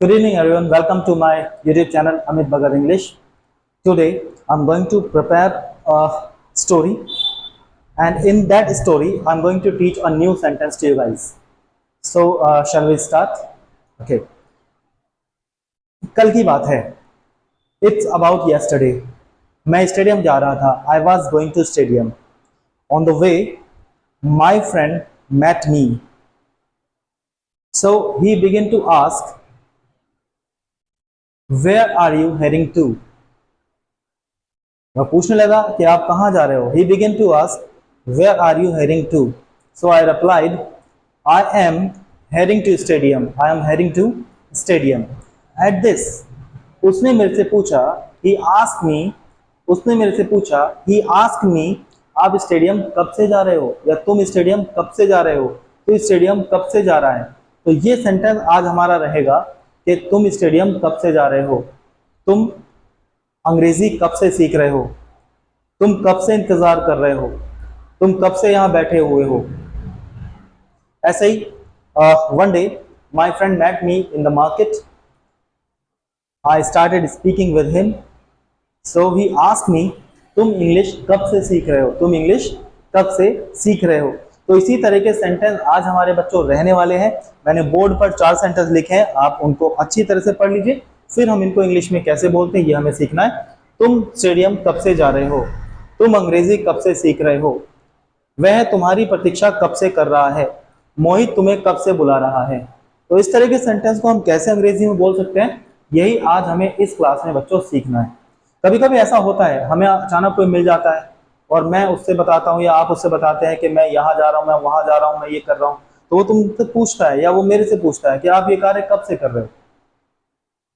Good evening, everyone. Welcome to my YouTube channel, Amit Bhagat English. Today, I'm going to prepare a story, and in that story, I'm going to teach a new sentence to you guys. So, shall we start? Okay. कल की बात है. It's about yesterday. मैं stadium जा रहा था. I was going to stadium. On the way, my friend met me. So he began to ask, "Where are you heading to?" वह पूछने लगा कि आप कहाँ जा रहे हो. He began to ask, where are you heading to? So I replied, I am heading to stadium. I am heading to stadium. At this, उसने मेरे से पूछा, he asked me, उसने मेरे से पूछा, he asked me, आप स्टेडियम कब से जा रहे हो, या तुम स्टेडियम कब से जा रहे हो, तो स्टेडियम कब से जा रहा है. तो ये सेंटेंस आज हमारा रहेगा कि तुम स्टेडियम कब से जा रहे हो, तुम अंग्रेजी कब से सीख रहे हो, तुम कब से इंतजार कर रहे हो, तुम कब से यहां बैठे हुए हो. ऐसे ही one day my friend met me in the market. I started speaking with him. So he asked me, तुम इंग्लिश कब से सीख रहे हो, तुम इंग्लिश कब से सीख रहे हो. तो इसी तरह के सेंटेंस आज हमारे बच्चों रहने वाले हैं. मैंने बोर्ड पर 4 सेंटेंस लिखे हैं, आप उनको अच्छी तरह से पढ़ लीजिए. फिर हम इनको इंग्लिश में कैसे बोलते हैं ये हमें सीखना है. तुम स्टेडियम कब से जा रहे हो, तुम अंग्रेजी कब से सीख रहे हो, वह तुम्हारी प्रतीक्षा कब से कर रहा है, मोहित तुम्हें कब से बुला रहा है. तो इस तरह के सेंटेंस को हम कैसे अंग्रेजी में बोल सकते हैं, यही आज हमें इस क्लास में बच्चों सीखना है. कभी कभी ऐसा होता है, हमें अचानक कोई मिल जाता है और मैं उससे बताता हूँ या आप उससे बताते हैं कि मैं यहाँ जा रहा हूँ, मैं वहां जा रहा हूँ, मैं ये कर रहा हूँ. तो वो तुमसे पूछता है या वो मेरे से पूछता है कि आप ये कार्य कब से कर रहे हो,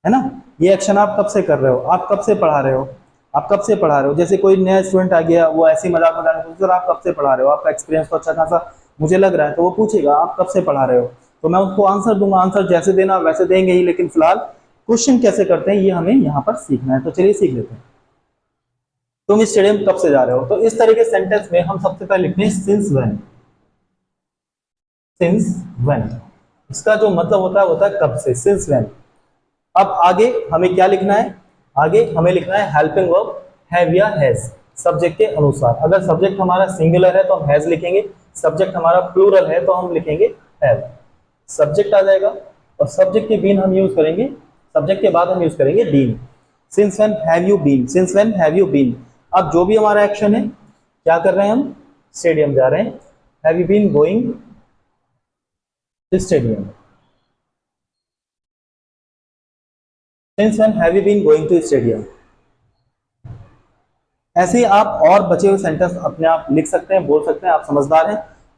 है ना, ये एक्शन आप कब से कर रहे हो, आप कब से पढ़ा रहे हो, आप कब से पढ़ा रहे हो. जैसे कोई नया स्टूडेंट आ गया, वो ऐसी मजाक मजाक में, सर आप कब से पढ़ा रहे हो, आपका एक्सपीरियंस तो अच्छा खासा मुझे लग रहा है. तो वो पूछेगा आप कब से पढ़ा रहे हो, तो मैं उसको आंसर दूंगा. आंसर जैसे देना वैसे देंगे ही, लेकिन फिलहाल क्वेश्चन कैसे करते हैं ये हमें यहाँ पर सीखना है. तो चलिए सीख लेते हैं. तुम स्टेडियम कब से जा रहे हो, तो इस तरह के सेंटेंस में हम सबसे पहले लिखते हैं सिंस व्हेन. सिंस व्हेन इसका जो मतलब होता है कब से, सिंस व्हेन. अब आगे हमें क्या लिखना है, आगे हमें लिखना है हेल्पिंग वर्ब हैव या हैज, सब्जेक्ट के अनुसार. अगर सब्जेक्ट हमारा सिंगुलर है तो हम हैज लिखेंगे, सब्जेक्ट हमारा प्लूरल है तो हम लिखेंगे हैव. सब्जेक्ट आ जाएगा और सब्जेक्ट के बीन हम यूज करेंगे, सब्जेक्ट के बाद हम यूज करेंगे been. Since when have you been, since when have you been. अब जो भी हमारा एक्शन है, क्या कर रहे हैं हम, स्टेडियम जा रहे हैं. Have you been going to stadium. Since when have you been going to stadium? ऐसे ही आप और बचे हुए सेंटेंस अपने आप लिख सकते हैं, बोल सकते हैं. आप समझदार हैं,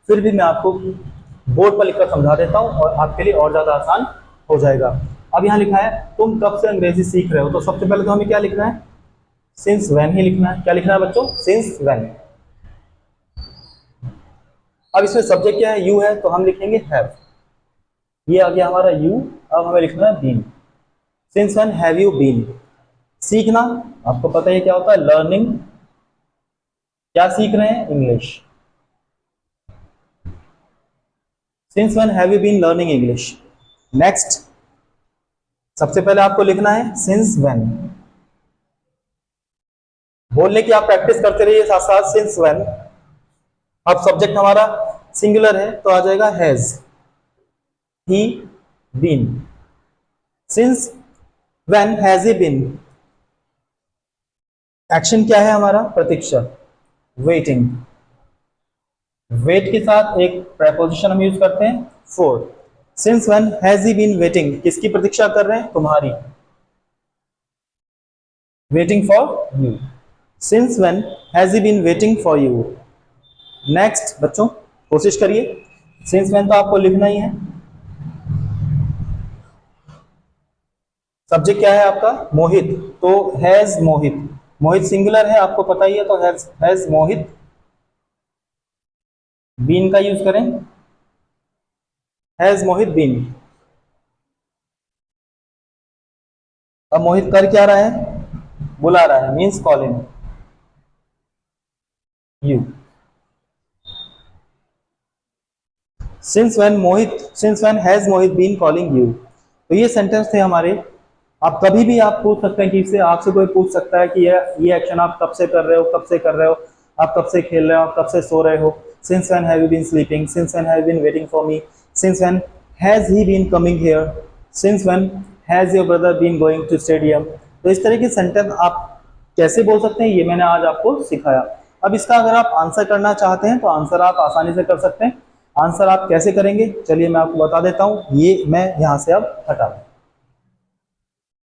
फिर भी मैं आपको बोर्ड पर लिखकर समझा देता हूं और आपके लिए और ज्यादा आसान हो जाएगा. अब यहाँ लिखा है तुम कब से अंग्रेजी सीख रहे हो, तो सबसे पहले तो हमें क्या लिखना है, सिंस व्हेन ही लिखना है. क्या लिखना है बच्चों, सिंस व्हेन. अब इसमें सब्जेक्ट क्या है, यू है, तो हम लिखेंगे हैव. ये आ गया हमारा यू. अब हमें लिखना है been. Since when have you been. सीखना आपको पता है क्या होता है, लर्निंग. क्या सीख रहे हैं, English. Since when have you been learning English. Next सबसे पहले आपको लिखना है सिंस व्हेन. बोलने की आप प्रैक्टिस करते रहिए साथ साथ. Since when. अब सब्जेक्ट हमारा सिंगुलर है तो आ जाएगा has, he been. Since when has he been. Action क्या है हमारा, प्रतीक्षा, वेटिंग. वेट के साथ एक प्रेपोजिशन हम यूज करते हैं for. Since when has he been waiting, किसकी प्रतीक्षा कर रहे हैं, तुम्हारी. Waiting for you. Since when has he been waiting for you. Next बच्चों कोशिश करिए, सिंस व्हेन तो आपको लिखना ही है. सब्जेक्ट क्या है आपका, मोहित, तो हैज मोहित. मोहित सिंगुलर है आपको पता ही है, तो हैज मोहित. बीन का यूज करें, हैज मोहित बीन. अब मोहित कर क्या रहा है, बुला रहा है, means calling you. Since when has Mohit been calling you. तो ये सेंटेंस थे हमारे। आप कभी भी आप पूछ सकते हैं कि इससे आपसे कोई पूछ सकता है कि ये एक्शन आप कब से कर रहे हो, कब से कर रहे हो, आप कब से खेल रहे हो, आप कब से सो रहे हो। Since when have you been sleeping, since when have you been waiting for me, since when has he been coming here, since when has your brother been going to stadium. तो इस तरह के सेंटेंस आप कैसे बोल सकते हैं, ये मैंने आज आपको सिखाया। अब इसका अगर आप आंसर करना चाहते हैं तो आंसर आप आसानी से कर सकते हैं। आंसर आप कैसे करेंगे, चलिए मैं आपको बता देता हूं। ये मैं यहां से अब हटा दूं।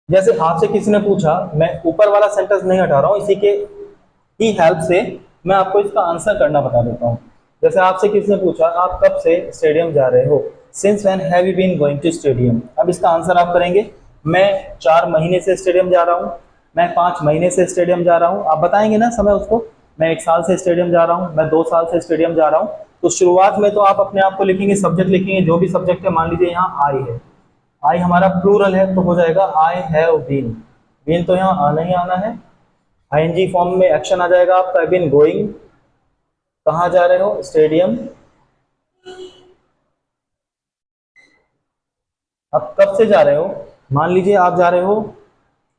जैसे आपसे किसी ने पूछा, मैं ऊपर वाला सेंटेंस नहीं हटा रहा हूं, इसी के ही हेल्प से मैं आपको इसका आंसर करना बता देता हूं। जैसे आपसे किसी ने पूछा, आप कब से स्टेडियम जा रहे हो, since when have you been going to stadium. अब इसका आंसर आप करेंगे, मैं 4 महीने से स्टेडियम जा रहा हूं, मैं 5 महीने से स्टेडियम जा रहा हूं। आप बताएंगे ना समय उसको, मैं 1 साल से स्टेडियम जा रहा हूं, मैं 2 साल से स्टेडियम जा रहा हूं। तो शुरुआत में तो आप अपने आप को लिखेंगे, सब्जेक्ट लिखेंगे, जो भी सब्जेक्ट है, मान लीजिए यहाँ आई है, आई हमारा प्लूरल है तो हो जाएगा आई हैव बीन। बीन तो यहाँ आना ही आना है। आईएनजी फॉर्म में एक्शन आ जाएगा आपका, बीन गोइंग, कहाँ जा रहे हो, स्टेडियम। अब कब से जा रहे हो, मान लीजिए आप जा रहे हो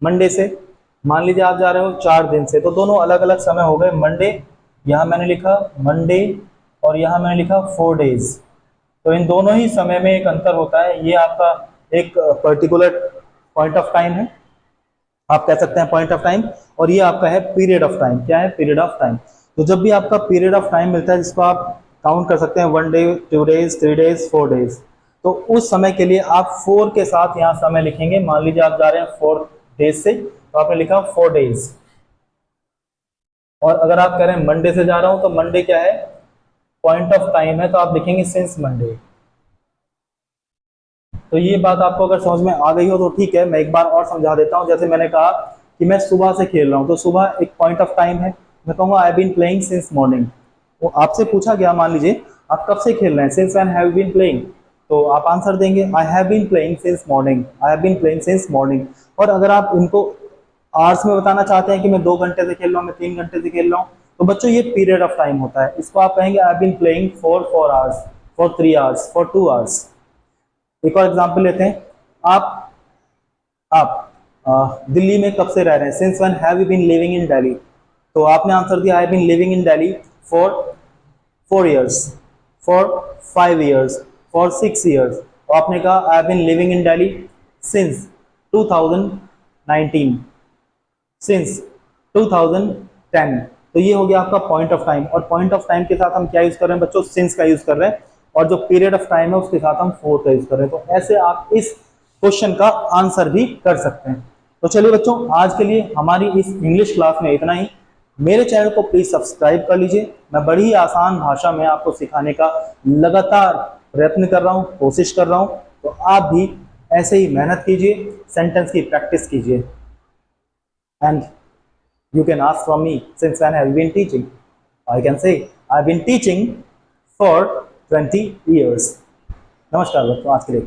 मंडे से, मान लीजिए आप जा रहे हो 4 दिन से, तो दोनों अलग अलग समय हो गए। मंडे, यहाँ मैंने लिखा मंडे, और यहाँ मैंने लिखा 4 डेज। तो इन दोनों ही समय में एक अंतर होता है। ये आपका एक पर्टिकुलर पॉइंट ऑफ टाइम है, आप कह सकते हैं पॉइंट ऑफ टाइम, और ये आपका है पीरियड ऑफ टाइम। क्या है, पीरियड ऑफ टाइम। तो जब भी आपका पीरियड ऑफ टाइम मिलता है, जिसको आप काउंट कर सकते हैं 1 डे, 2 डेज, 3 डेज, 4 डेज, तो उस समय के लिए आप 4 के साथ यहाँ समय लिखेंगे। मान लीजिए आप जा रहे हैं 4 डेज से, तो आपने लिखा 4 डेज। और अगर आप कह रहे हैं मंडे से जा रहा हूं, तो मंडे क्या है, पॉइंट ऑफ टाइम है, तो आप लिखेंगे सिंस मंडे। तो ये बात आपको अगर समझ में आ गई हो तो ठीक है, मैं एक बार और समझा देता हूँ। जैसे मैंने कहा कि मैं सुबह से खेल रहा हूँ, तो सुबह एक पॉइंट ऑफ टाइम है, मैं कहूँगा I been playing since morning. तो आपसे पूछा गया, मान लीजिए आप कब से खेल रहे हैं, since when have you been playing, तो आप आंसर देंगे I have been playing since morning, I have been playing since morning. और अगर आप इनको आवर्स में बताना चाहते हैं कि मैं 2 घंटे से खेल रहा हूँ, मैं 3 घंटे से खेल रहा हूँ, तो बच्चों ये पीरियड ऑफ टाइम होता है। इसको आप कहेंगे I been playing for 4 hours, for 3 hours, for 2 hours. एक और एग्जांपल लेते हैं। आप दिल्ली में कब से रह रहे हैं, since when have you been living in Delhi. तो आपने आंसर दिया I been living in Delhi for 4 years, for 5 years, for 6 years. तो आपने कहा I been living in Delhi since 2019, since 2010। तो ये हो गया आपका पॉइंट ऑफ टाइम। और पॉइंट ऑफ टाइम के साथ हम क्या यूज कर रहे हैं बच्चों, सिंस का यूज कर रहे हैं, और जो पीरियड ऑफ टाइम है उसके साथ हम फोर का यूज कर रहे हैं। तो ऐसे आप इस क्वेश्चन का आंसर भी कर सकते हैं। तो चलिए बच्चों, आज के लिए हमारी इस इंग्लिश क्लास में इतना ही। मेरे चैनल को प्लीज सब्सक्राइब कर लीजिए। मैं बड़ी ही आसान भाषा में आपको सिखाने का लगातार प्रयत्न कर रहा हूँ, कोशिश कर रहा हूँ। तो आप भी ऐसे ही मेहनत कीजिए, सेंटेंस की प्रैक्टिस कीजिए। And you can ask from me, since when have you been teaching? I can say I've been teaching for 20 years. नमस्कार दोस्तों, आज के लिए।